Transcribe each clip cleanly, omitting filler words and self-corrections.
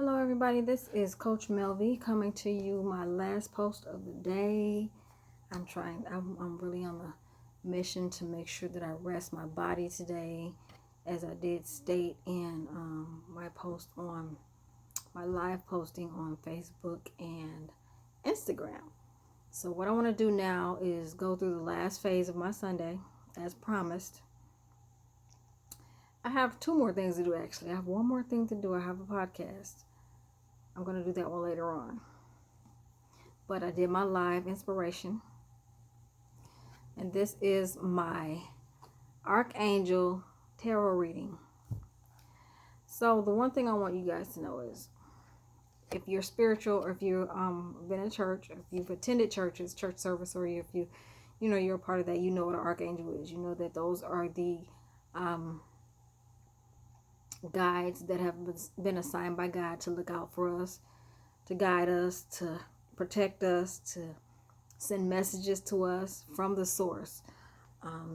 Hello everybody, this is Coach Melvie coming to you, my last post of the day. I'm really on a mission to make sure that I rest my body today, as I did state in my post on my live posting on Facebook and Instagram. So what I want to do now is go through the last phase of my Sunday as promised. I have two more things to do actually. I have one more thing to do. I have a podcast. I'm going to do that one later on. But I did my live inspiration. And this is my Archangel Tarot reading. So the one thing I want you guys to know is, if you're spiritual, or if you've been in church, or if you've attended churches, church service, or if you're a part of that, you know what an archangel is. You know that those are the guides that have been assigned by God to look out for us, to guide us, to protect us, to send messages to us from the source.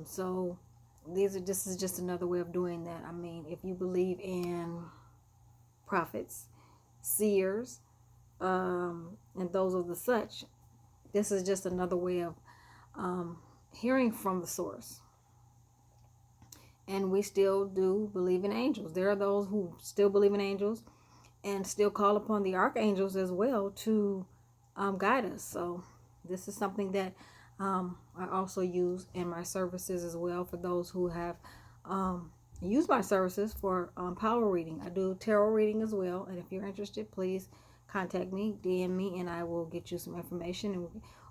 So this is just another way of doing that. I mean, if you believe in prophets, seers, and those of the such, this is just another way of hearing from the source. And we still do believe in angels. There are those who still believe in angels and still call upon the archangels as well to guide us. So this is something that I also use in my services as well, for those who have used my services for power reading. I do tarot reading as well. And if you're interested, please contact me, DM me, and I will get you some information.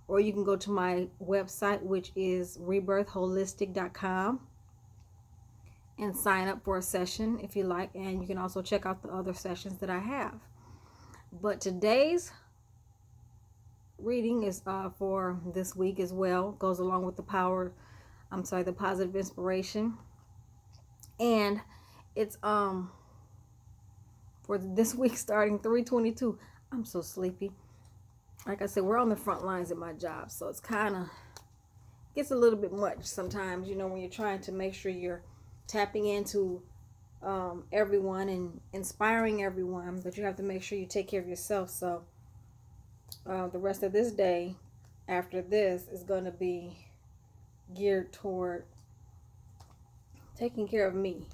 Or you can go to my website, which is rebirthholistic.com. and sign up for a session if you like, and you can also check out the other sessions that I have. But today's reading is for this week as well, goes along with the positive inspiration, and it's for this week starting 3/22. I'm so sleepy. Like I said, we're on the front lines at my job, so it's kind of gets a little bit much sometimes, when you're trying to make sure you're tapping into everyone and inspiring everyone, but you have to make sure you take care of yourself. So the rest of this day after this is going to be geared toward taking care of me.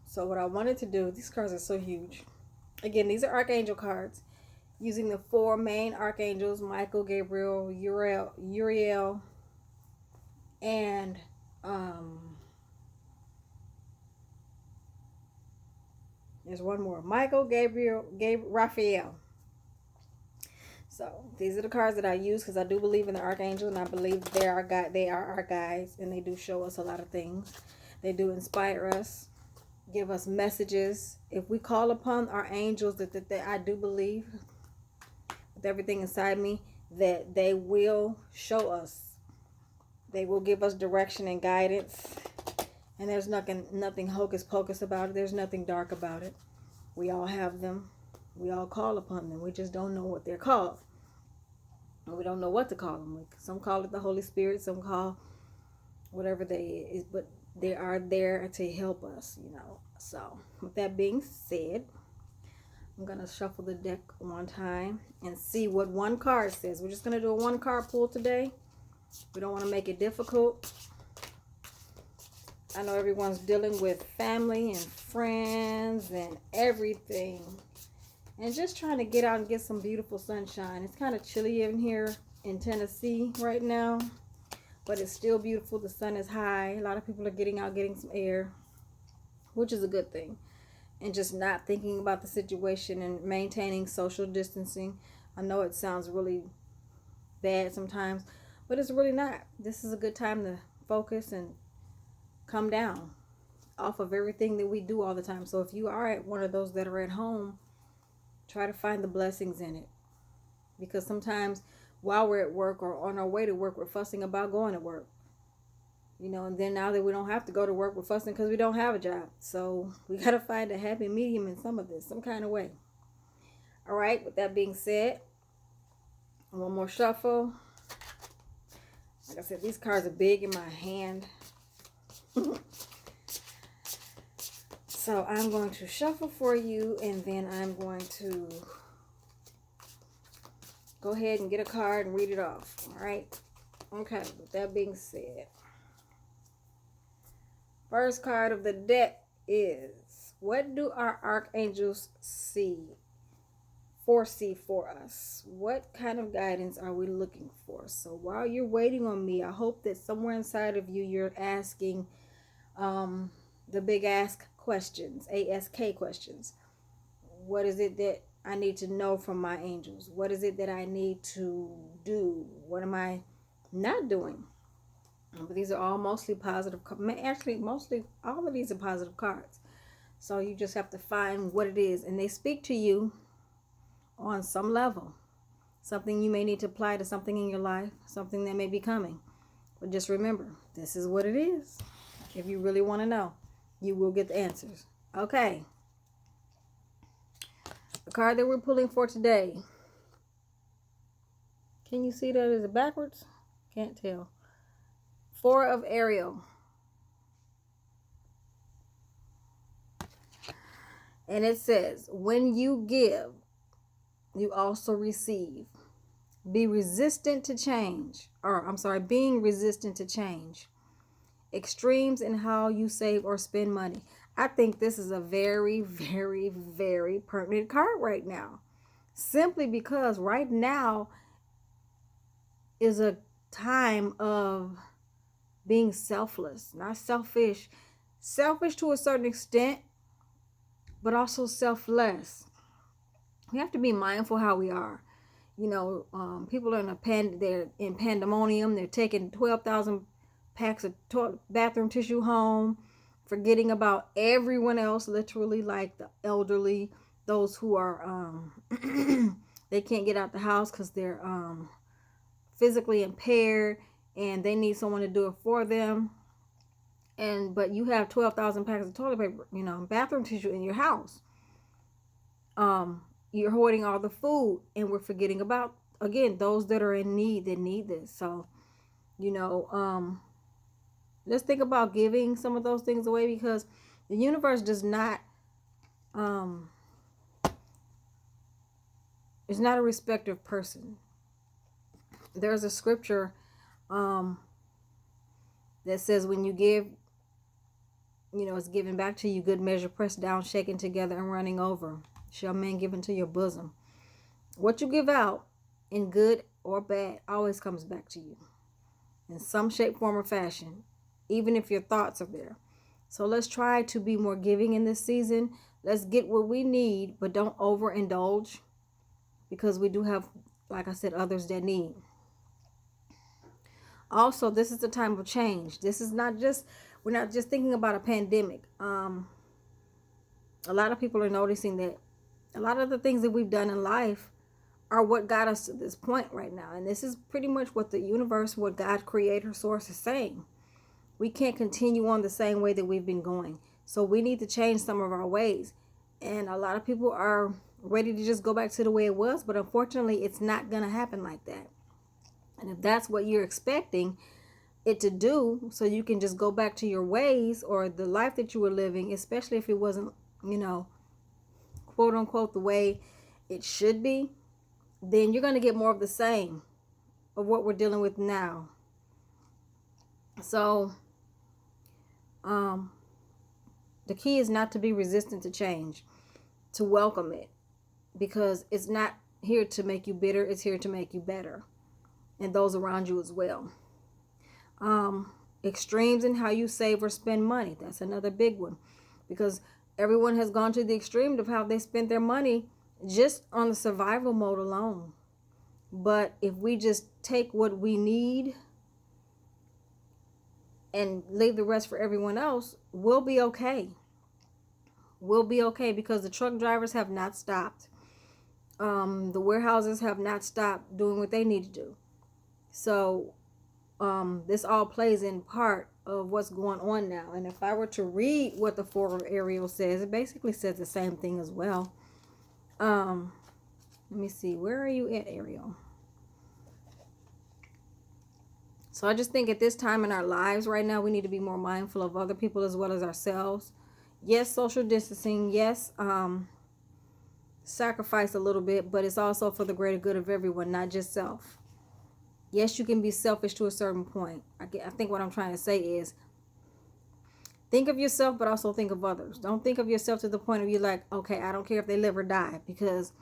So what I wanted to do, these cards are so huge. Again, these are Archangel cards, using the four main archangels: Michael, Gabriel, Uriel, and there's one more: Michael, Gabriel, Raphael. So these are the cards that I use, because I do believe in the archangel, and I believe they are our guides, and they do show us a lot of things. They do inspire us, give us messages. If we call upon our angels, that I do believe with everything inside me that they will show us. They will give us direction and guidance. And there's nothing hocus pocus about it. There's nothing dark about it. We all have them. We all call upon them. We just don't know what they're called. And we don't know what to call them. Some call it the Holy Spirit. Some call whatever they is. But they are there to help us, So with that being said, I'm going to shuffle the deck one time and see what one card says. We're just going to do a one card pull today. We don't want to make it difficult. I know everyone's dealing with family and friends and everything, and just trying to get out and get some beautiful sunshine. It's kind of chilly in here in Tennessee right now, but it's still beautiful. The sun is high. A lot of people are getting out, getting some air, which is a good thing, and just not thinking about the situation and maintaining social distancing. I know it sounds really bad sometimes, but it's really not. This is a good time to focus and come down off of everything that we do all the time. So if you are at one of those that are at home, try to find the blessings in it, because sometimes while we're at work or on our way to work, we're fussing about going to work, and then now that we don't have to go to work, we're fussing because we don't have a job. So we got to find a happy medium in some of this, some kind of way. All right, with that being said, one more shuffle. Like I said, these cards are big in my hand. So I'm going to shuffle for you, and then I'm going to go ahead and get a card and read it off. All right. Okay. With that being said, first card of the deck is, what do our archangels foresee for us? What kind of guidance are we looking for? So while you're waiting on me, I hope that somewhere inside of you, you're asking the big ask questions, ASK questions. What is it that I need to know from my angels? What is it that I need to do? What am I not doing? But these are all mostly positive. Actually, mostly all of these are positive cards. So you just have to find what it is. And they speak to you on some level. Something you may need to apply to something in your life. Something that may be coming. But just remember, this is what it is. If you really want to know, you will get the answers. Okay. The card that we're pulling for today. Can you see that? Is it backwards? Can't tell. Four of Ariel. And it says, when you give, you also receive. Be resistant to change. Being resistant to change. Extremes in how you save or spend money. I think this is a very, very, very pertinent card right now. Simply because right now is a time of being selfless, not selfish. Selfish to a certain extent, but also selfless. We have to be mindful how we are. You know, people are they're in pandemonium. They're taking 12,000 packs of bathroom tissue home, forgetting about everyone else, literally, like the elderly, those who are they can't get out the house because they're physically impaired and they need someone to do it for them. But you have 12,000 packs of toilet paper, bathroom tissue in your house. You're hoarding all the food, and we're forgetting about, again, those that are in need, that need this. So, let's think about giving some of those things away, because the universe does not, is not a respecter of person. There's a scripture that says when you give, it's given back to you, good measure, pressed down, shaken together, and running over. Shall men give into your bosom. What you give out, in good or bad, always comes back to you in some shape, form, or fashion, even if your thoughts are there. So let's try to be more giving in this season. Let's get what we need, but don't overindulge, because we do have, like I said, others that need. Also, this is a time of change. This is not just, we're not just thinking about a pandemic. A lot of people are noticing that a lot of the things that we've done in life are what got us to this point right now. And this is pretty much what the universe, what God, creator, source is saying. We can't continue on the same way that we've been going. So we need to change some of our ways. And a lot of people are ready to just go back to the way it was. But unfortunately, it's not going to happen like that. And if that's what you're expecting it to do, so you can just go back to your ways or the life that you were living, especially if it wasn't, quote unquote, the way it should be, then you're going to get more of the same of what we're dealing with now. So the key is not to be resistant to change, to welcome it, because it's not here to make you bitter. It's here to make you better, and those around you as well. Extremes in how you save or spend money. That's another big one, because everyone has gone to the extreme of how they spent their money just on the survival mode alone. But if we just take what we need and leave the rest for everyone else, we'll be okay. We'll be okay, because the truck drivers have not stopped. The warehouses have not stopped doing what they need to do. So this all plays in part of what's going on now. And if I were to read what the Four of Ariel says, it basically says the same thing as well. Let me see. Where are you at, Ariel? So I just think at this time in our lives right now, we need to be more mindful of other people as well as ourselves. Yes, social distancing. Yes, sacrifice a little bit, but it's also for the greater good of everyone, not just self. Yes, you can be selfish to a certain point. I think what I'm trying to say is think of yourself, but also think of others. Don't think of yourself to the point of you like, okay, I don't care if they live or die, because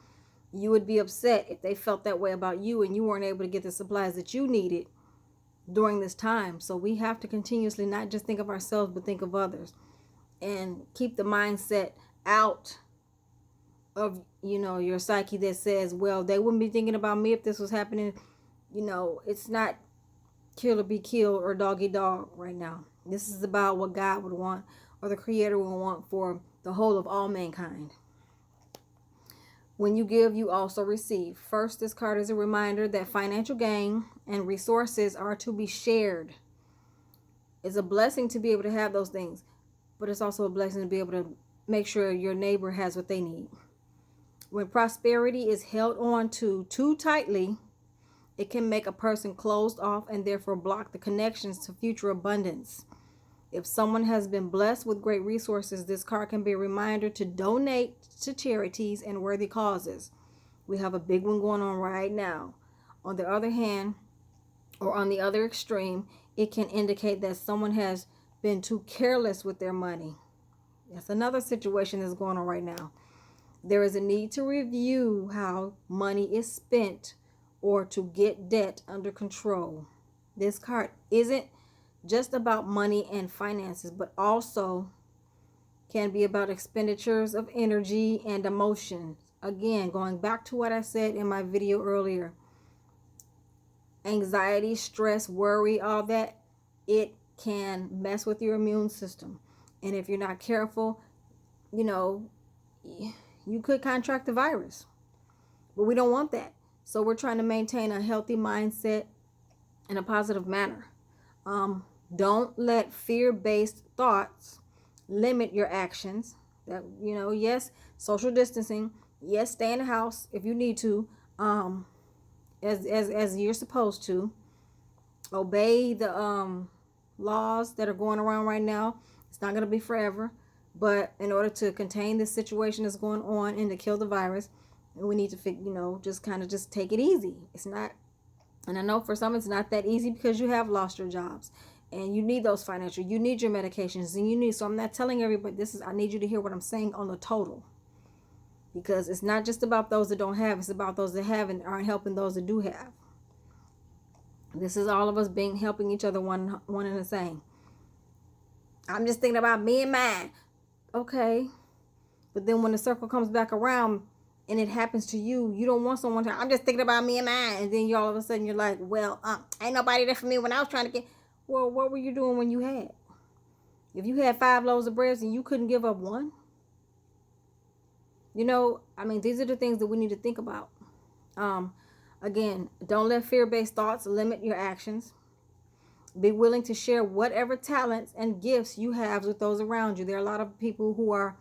you would be upset if they felt that way about you and you weren't able to get the supplies that you needed during this time. So we have to continuously not just think of ourselves, but think of others, and keep the mindset out of, your psyche that says, well, they wouldn't be thinking about me if this was happening. It's not kill or be killed or dog eat dog right now. This is about what God would want, or the Creator would want for the whole of all mankind. When you give, you also receive. First, this card is a reminder that financial gain and resources are to be shared. It's a blessing to be able to have those things, but it's also a blessing to be able to make sure your neighbor has what they need. When prosperity is held on to too tightly, it can make a person closed off and therefore block the connections to future abundance. If someone has been blessed with great resources, this card can be a reminder to donate to charities and worthy causes. We have a big one going on right now. On the other hand, or on the other extreme, it can indicate that someone has been too careless with their money. That's another situation that's going on right now. There is a need to review how money is spent or to get debt under control. This card isn't just about money and finances, but also can be about expenditures of energy and emotion. Again, going back to what I said in my video earlier, anxiety, stress, worry, all that, it can mess with your immune system. And if you're not careful, you could contract the virus. But we don't want that. So we're trying to maintain a healthy mindset in a positive manner. Don't let fear-based thoughts limit your actions. That, yes, social distancing. Yes, stay in the house if you need to, as you're supposed to. Obey the laws that are going around right now. It's not going to be forever, but in order to contain this situation that's going on and to kill the virus, we need to just take it easy. It's not, and I know for some it's not that easy because you have lost your jobs and you need those financial, you need your medications, and so I'm not telling everybody I need you to hear what I'm saying on the total, because it's not just about those that don't have, it's about those that have and aren't helping those that do have. This is all of us helping each other, one and the same. I'm just thinking about me and mine. Okay. But then when the circle comes back around and it happens to you, you don't want someone to, I'm just thinking about me and mine. And then all of a sudden you're like, well, ain't nobody there for me when I was trying to get. Well, what were you doing when you had? If you had 5 loaves of bread and you couldn't give up one? These are the things that we need to think about. Again, don't let fear-based thoughts limit your actions. Be willing to share whatever talents and gifts you have with those around you. There are a lot of people who are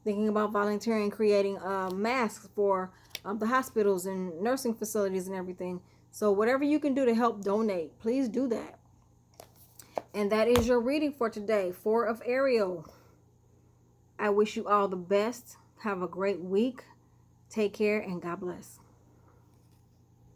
thinking about volunteering, creating masks for the hospitals and nursing facilities and everything. So whatever you can do to help donate, please do that. And that is your reading for today. 4 of Ariel. I wish you all the best. Have a great week. Take care and God bless.